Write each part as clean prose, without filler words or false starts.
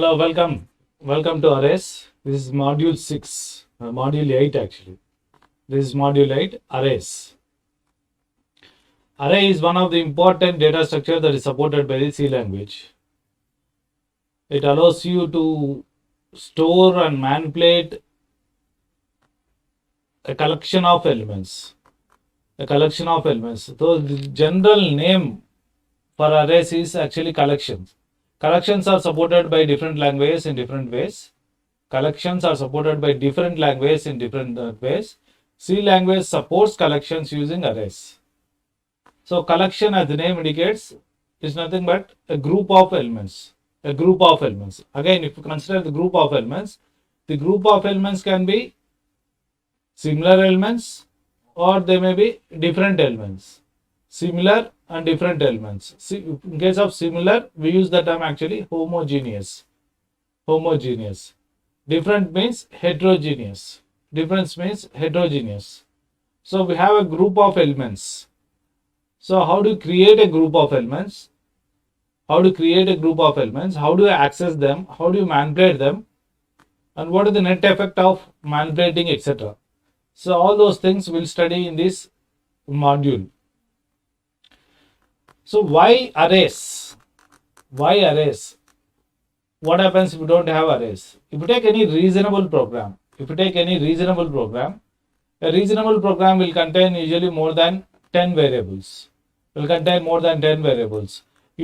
Hello, welcome to arrays. This is module 6, module 8 actually. This is module 8, arrays. Array is one of the important data structure that is supported by the C language. It allows you to store and manipulate a collection of elements. So the general name for arrays is actually collections. Collections are supported by different languages in different ways. C language supports collections using arrays. So collection, as the name indicates, is nothing but a group of elements. Again, if you consider the group of elements can be similar elements or they may be different elements. Similar and different elements. In case of similar, we use the term actually homogeneous. Different means heterogeneous. So we have a group of elements. So how do you create a group of elements? How do you access them? How do you manipulate them? And what is the net effect of manipulating, etc. So all those things we'll study in this module. So why arrays? What happens if you don't have arrays? If you take any reasonable program, a reasonable program will contain usually more than 10 variables. You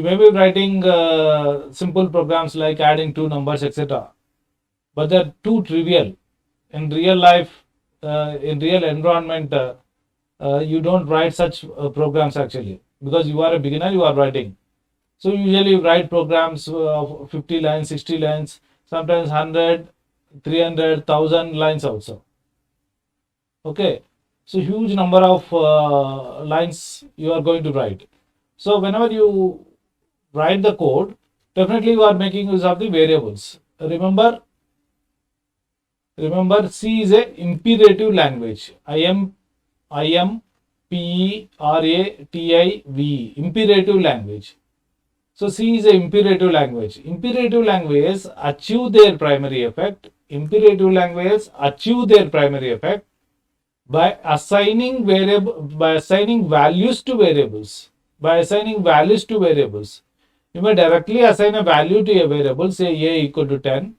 may be writing simple programs like adding two numbers, etc. But they're too trivial. In real life, in real environment, you don't write such programs actually. Because you are a beginner, you are writing. So usually you write programs of 50 lines, 60 lines, sometimes 100, 300, 1000 lines also. Okay. So huge number of lines you are going to write. So whenever you write the code, definitely you are making use of the variables. Remember C is a imperative language. Imperative, imperative language. So C is a imperative language. Imperative languages achieve their primary effect by assigning values to variables. You may directly assign a value to a variable, say a equal to 10,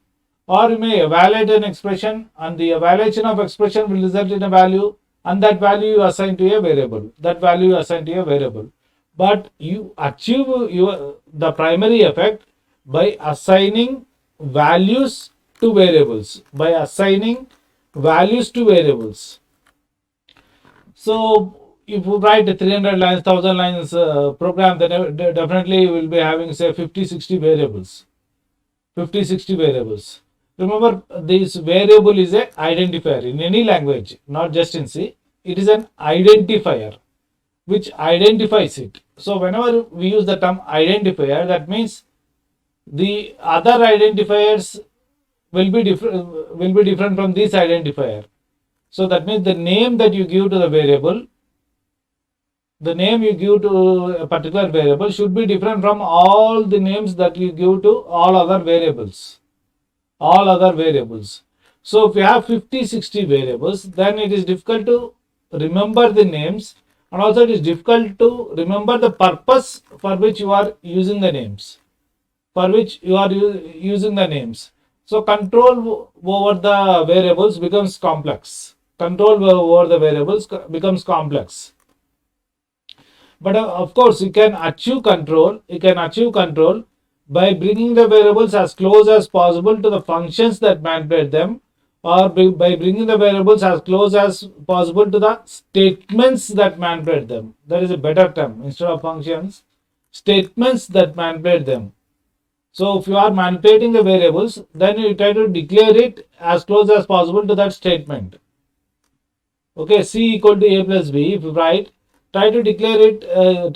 or you may evaluate an expression and the evaluation of expression will result in a value, and that value you assign to a variable. But you achieve the primary effect by assigning values to variables. So if you write a 300 lines, 1000 lines program, then definitely you will be having say 50-60 variables. Remember, this variable is an identifier in any language, not just in C. It is an identifier which identifies it. So whenever we use the term identifier, that means the other identifiers will be different from this identifier. So that means the name that you give to the variable, the name you give to a particular variable should be different from all the names that you give to all other variables. So if you have 50-60 variables, then it is difficult to remember the names, and also it is difficult to remember the purpose for which you are using the names. So control over the variables becomes complex. But of course, you can achieve control by bringing the variables as close as possible to the functions that manipulate them, or by bringing the variables as close as possible to the statements that manipulate them. That is a better term. Instead of functions, statements that manipulate them. So if you are manipulating the variables, then you try to declare it as close as possible to that statement. Okay, C equal to A plus B. If you write, try to declare A,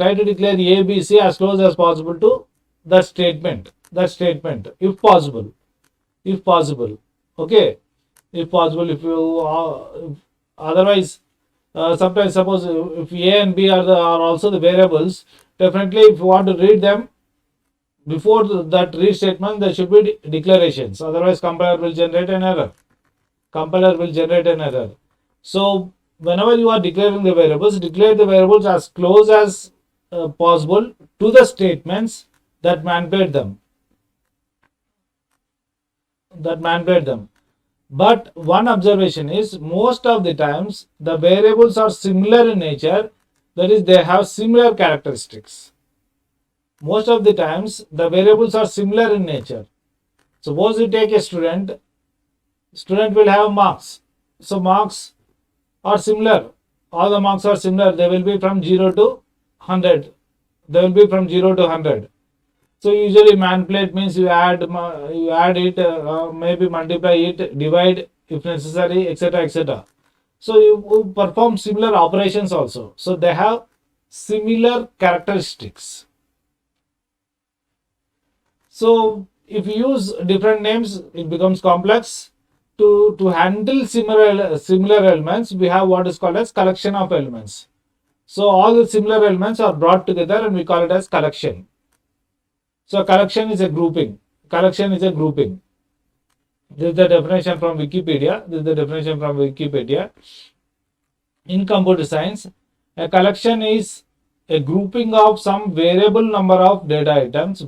B, C as close as possible to that statement, if possible. Okay, if you otherwise, sometimes suppose if A and B are also the variables, definitely if you want to read them, before that read statement there should be declarations, otherwise compiler will generate an error. So whenever you are declaring the variables, declare the variables as close as possible to the statements that manipulate them. But one observation is, most of the times the variables are similar in nature, that is, they have similar characteristics. Most of the times the variables are similar in nature. Suppose you take a student will have marks. So marks are similar. All the marks are similar. They will be from 0 to 100. So usually manipulate means you add it, maybe multiply it, divide if necessary, etc., etc. So you perform similar operations also. So they have similar characteristics. So if you use different names, it becomes complex. To handle similar elements, we have what is called as collection of elements. So all the similar elements are brought together and we call it as collection. So collection is a grouping. This is the definition from Wikipedia. In computer science, a collection is a grouping of some variable number of data items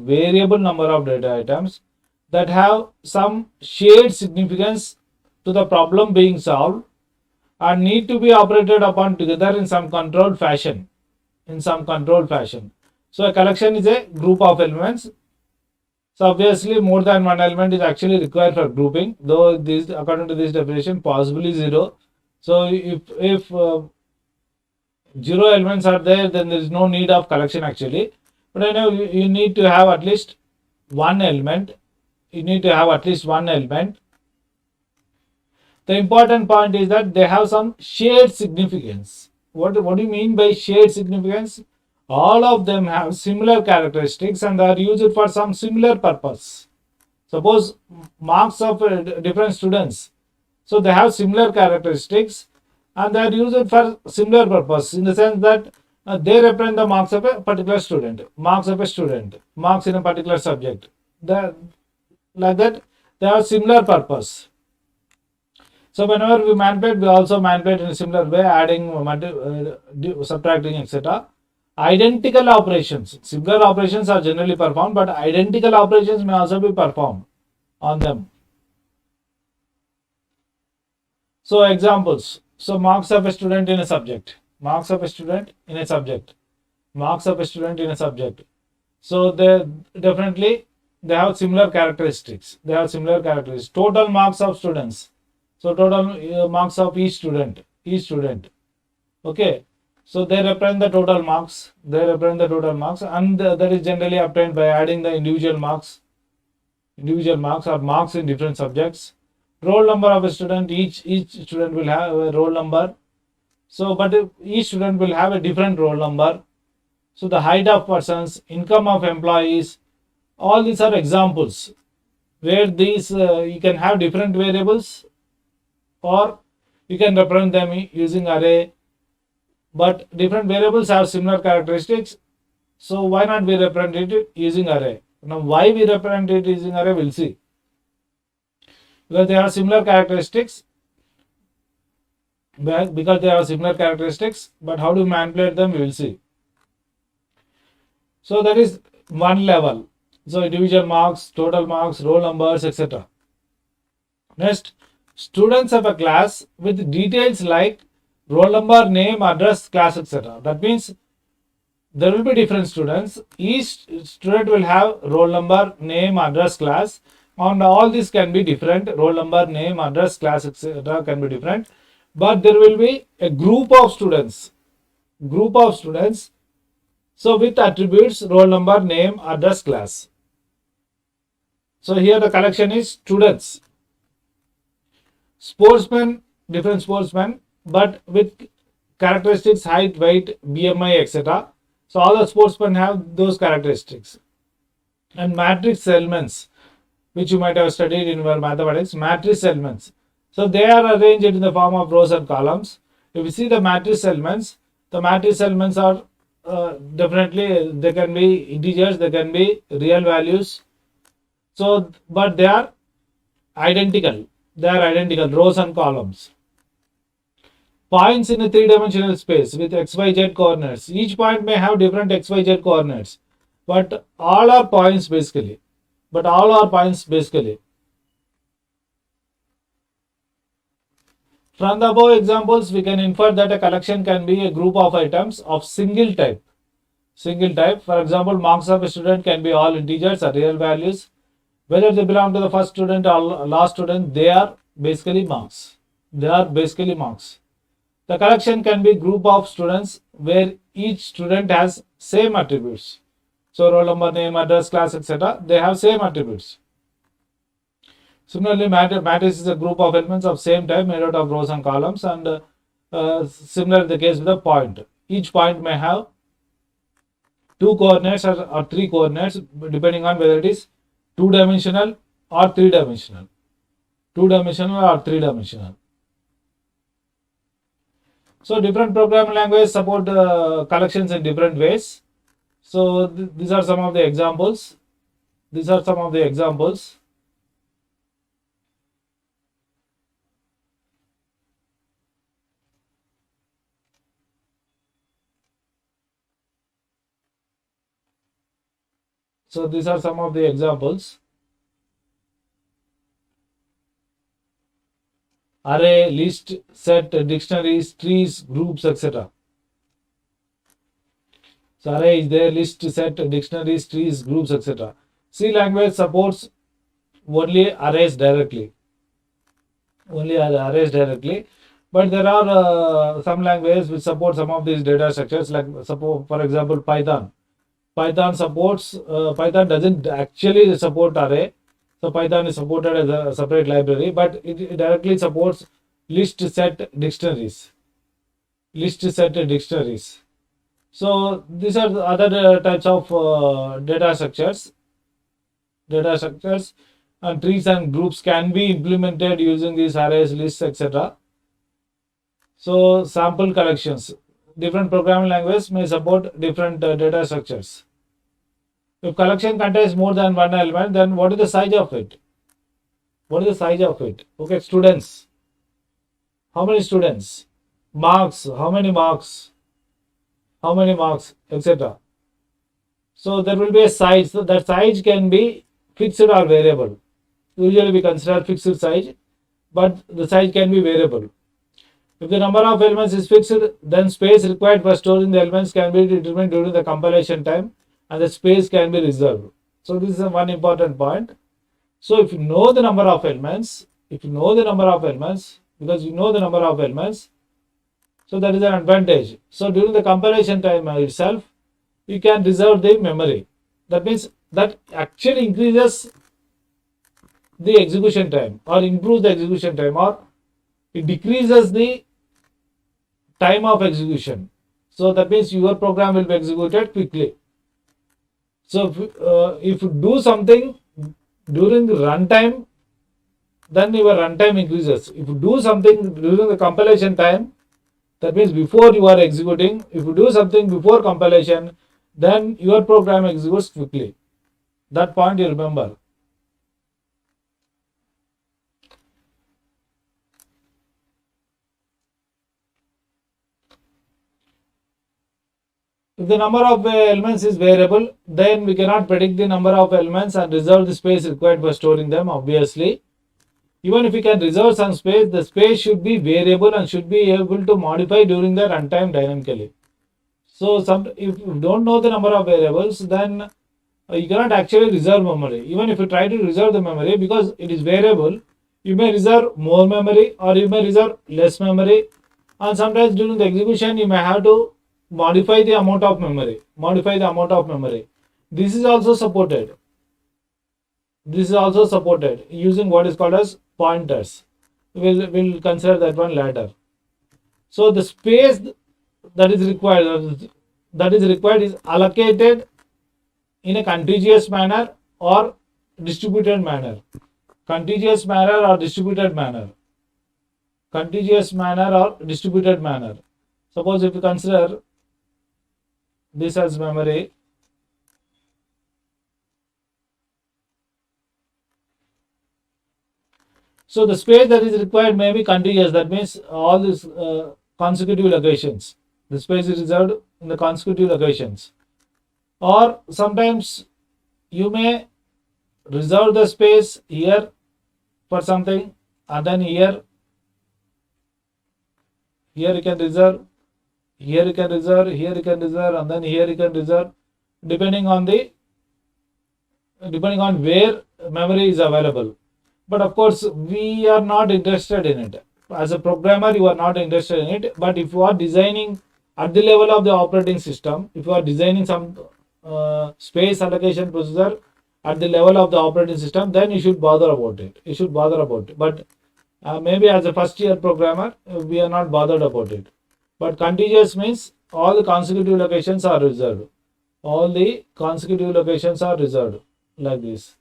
that have some shared significance to the problem being solved and need to be operated upon together in some controlled fashion. So a collection is a group of elements. So obviously more than one element is actually required for grouping, though this, according to this definition, possibly 0. So if 0 elements are there, then there is no need of collection actually. But I know you need to have at least one element. The important point is that they have some shared significance. What do you mean by shared significance? All of them have similar characteristics and are used for some similar purpose. Suppose marks of different students. So they have similar characteristics and they are used for similar purpose, in the sense that they represent the marks of a particular student, marks in a particular subject. Like that, they have similar purpose. So whenever we manipulate, we also manipulate in a similar way, adding, subtracting, etc. Identical operations. Similar operations are generally performed, but identical operations may also be performed on them. So examples. So marks of a student in a subject. So they definitely have similar characteristics. Total marks of students. So total marks of each student. Okay. So they represent the total marks. And that is generally obtained by adding the individual marks or marks in different subjects. Roll number of a student, each student will have a roll number. So, but each student will have a different roll number. So the height of persons, income of employees, all these are examples where these you can have different variables, or you can represent them using array. But different variables have similar characteristics. So why not we represent it using array? Now why we represent it using array, we'll see. Because they have similar characteristics. But how do we manipulate them, we will see. So that is one level. So individual marks, total marks, roll numbers, etc. Next, students of a class with details like roll number, name, address, class, etc. That means there will be different students. Each student will have roll number, name, address, class, and all these can be different. Roll number, name, address, class, etc. can be different. But there will be a group of students. So with attributes roll number, name, address, class. So here the collection is students. Sportsmen, different sportsmen, but with characteristics height, weight, BMI, etc. So all the sportsmen have those characteristics. And matrix elements, which you might have studied in your mathematics, matrix elements. So they are arranged in the form of rows and columns. If you see the matrix elements are definitely they can be integers, they can be real values. So, but they are identical. They are identical, rows and columns. Points in a three-dimensional space with xyz coordinates. Each point may have different xyz coordinates, but all are points basically. But all are points basically. From the above examples, we can infer that a collection can be a group of items of single type. Single type. For example, marks of a student can be all integers or real values. Whether they belong to the first student or last student, they are basically marks. They are basically marks. The collection can be group of students where each student has same attributes. So roll number, name, address, class, etc. They have same attributes. Similarly, matrix is a group of elements of same type made out of rows and columns, and similar in the case with a point. Each point may have two coordinates or three coordinates depending on whether it is two-dimensional or three-dimensional. Two-dimensional or three-dimensional. So different programming languages support collections in different ways. So these are some of the examples. These are some of the examples. So these are some of the examples. Array, list, set, dictionaries, trees, groups, etc. So array is there, list, set, dictionaries, trees, groups, etc. C language supports only arrays directly. Only arrays directly. But there are some languages which support some of these data structures, like suppose, for example, Python. Python supports, Python doesn't actually support array. So Python is supported as a separate library, but it directly supports list, set, dictionaries. List, set, dictionaries. So these are the other types of data structures. Data structures and trees and groups can be implemented using these arrays, lists, etc. So sample collections. Different programming languages may support different data structures. If collection contains more than one element, then what is the size of it? What is the size of it? Okay, students. How many students? Marks. How many marks? How many marks? Etc. So there will be a size. So that size can be fixed or variable. Usually we consider fixed size, but the size can be variable. If the number of elements is fixed, then space required for storing the elements can be determined during the compilation time, and the space can be reserved. So this is one important point. So if you know the number of elements, because you know the number of elements, so that is an advantage. So during the compilation time itself, you can reserve the memory. That means that actually increases the execution time, or improves the execution time, or it decreases the time of execution. So that means your program will be executed quickly. So if you do something during the runtime, then your runtime increases. If you do something during the compilation time, that means before you are executing, if you do something before compilation, then your program executes quickly. That point you remember. If the number of elements is variable, then we cannot predict the number of elements and reserve the space required for storing them, obviously. Even if we can reserve some space, the space should be variable and should be able to modify during the runtime dynamically. So if you don't know the number of variables, then you cannot actually reserve memory. Even if you try to reserve the memory, because it is variable, you may reserve more memory or you may reserve less memory, and sometimes during the execution you may have to modify the amount of memory. This is also supported. Using what is called as pointers. We'll consider that one later. So the space that is required is allocated in a contiguous manner or distributed manner. Suppose if you consider this as memory. So the space that is required may be contiguous. That means all these consecutive locations. The space is reserved in the consecutive locations. Or sometimes you may reserve the space here for something, and then here you can reserve, here you can reserve, here you can reserve, and then here you can reserve, depending on where memory is available. But of course, we are not interested in it. As a programmer, you are not interested in it. But if you are designing at the level of the operating system, if you are designing some space allocation procedure at the level of the operating system, then you should bother about it. You should bother about it. But maybe as a first year programmer, we are not bothered about it. But contiguous means all the consecutive locations are reserved. All the consecutive locations are reserved like this.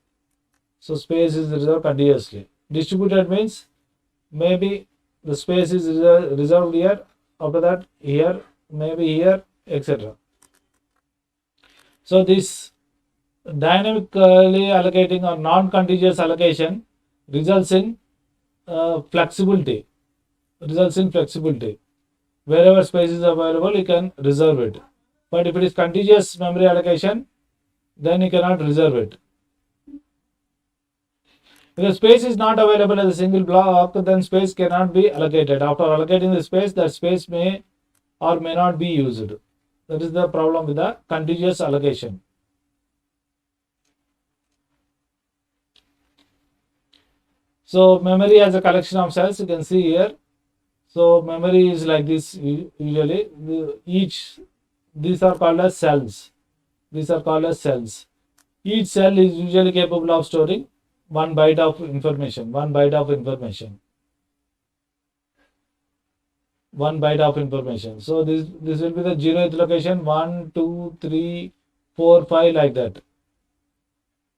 So space is reserved continuously. Distributed means maybe the space is reserved here, after that here, maybe here, etc. So this dynamically allocating or non-contiguous allocation results in flexibility. Wherever space is available, you can reserve it. But if it is contiguous memory allocation, then you cannot reserve it. If the space is not available as a single block, then space cannot be allocated. After allocating the space, that space may or may not be used. That is the problem with the contiguous allocation. So memory as a collection of cells, you can see here. So memory is like this usually. These are called as cells. Each cell is usually capable of storing 1 byte of information. 1 byte of information. So this will be the 0th location, 1, 2, 3, 4, 5 like that.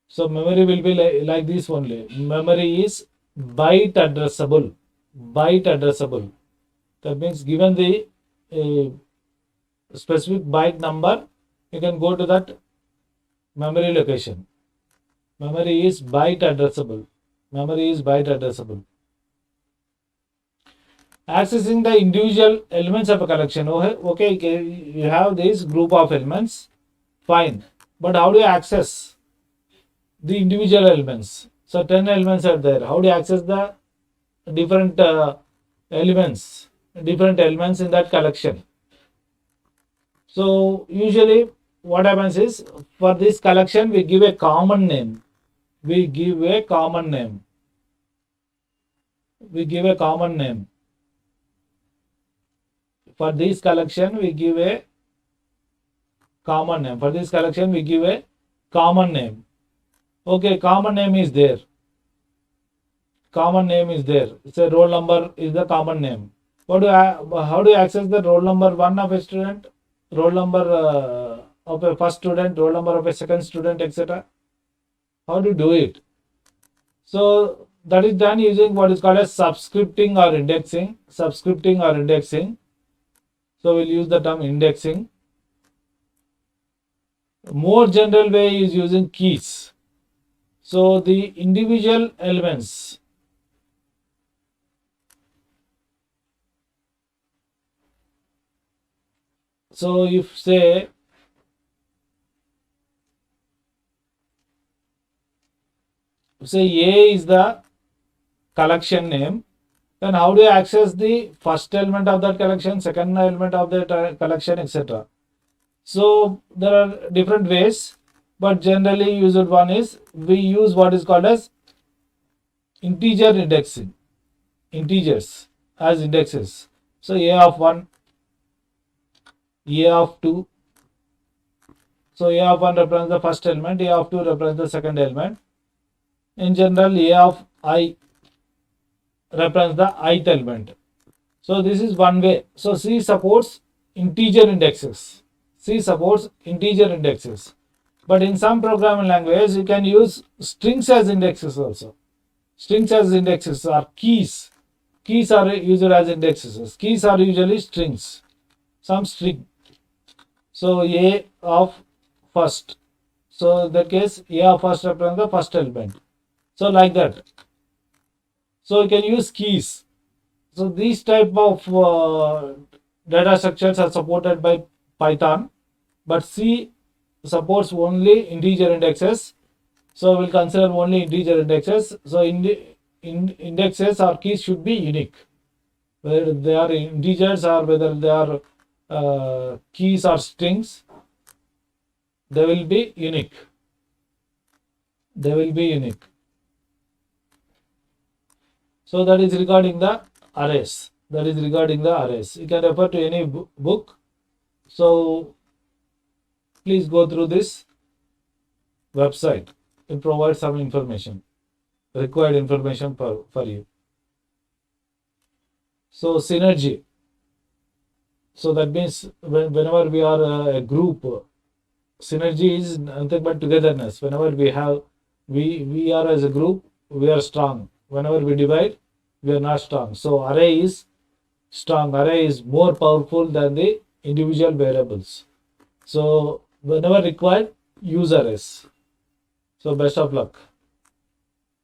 So memory will be like this only. Memory is byte addressable. That means given the specific byte number, you can go to that memory location. Memory is byte addressable. Accessing the individual elements of a collection. Okay, you have this group of elements. Fine. But how do you access the individual elements? So 10 elements are there. How do you access the different elements in that collection? So usually what happens is, for this collection we give a common name. For this collection we give a common name. Okay, common name is there. Say roll number is the common name. How do you access the roll number 1 of a student, roll number of a first student, roll number of a second student, etc.? How do you do it? So that is done using what is called as subscripting or indexing. So we'll use the term indexing. More general way is using keys. So the individual elements. So if say A is the collection name, then how do you access the first element of that collection, second element of that collection, etc.? So there are different ways, but generally used one is, we use what is called as integer indexing. Integers as indexes. So A of 1, A of 2. So A of 1 represents the first element, A of 2 represents the second element. In general, A of I represents the ith element. So this is one way. So C supports integer indexes. But in some programming languages, you can use strings as indexes also. Strings as indexes are keys. Keys are used as indexes. Keys are usually strings. Some string. So A of first. So in that case, A of first represents the first element. So like that. So you can use keys. So these type of data structures are supported by Python, but C supports only integer indexes. So we'll consider only integer indexes. So indexes or keys should be unique, whether they are integers or whether they are keys or strings. They will be unique. They will be unique. So that is regarding the arrays. That is regarding the arrays. You can refer to any book. So please go through this website. It provides some information, required information for you. So synergy. So that means whenever we are a group, synergy is nothing but togetherness. Whenever we are as a group, we are strong. Whenever we divide, we are not strong. So array is strong. Array is more powerful than the individual variables. So whenever required, use arrays. So best of luck.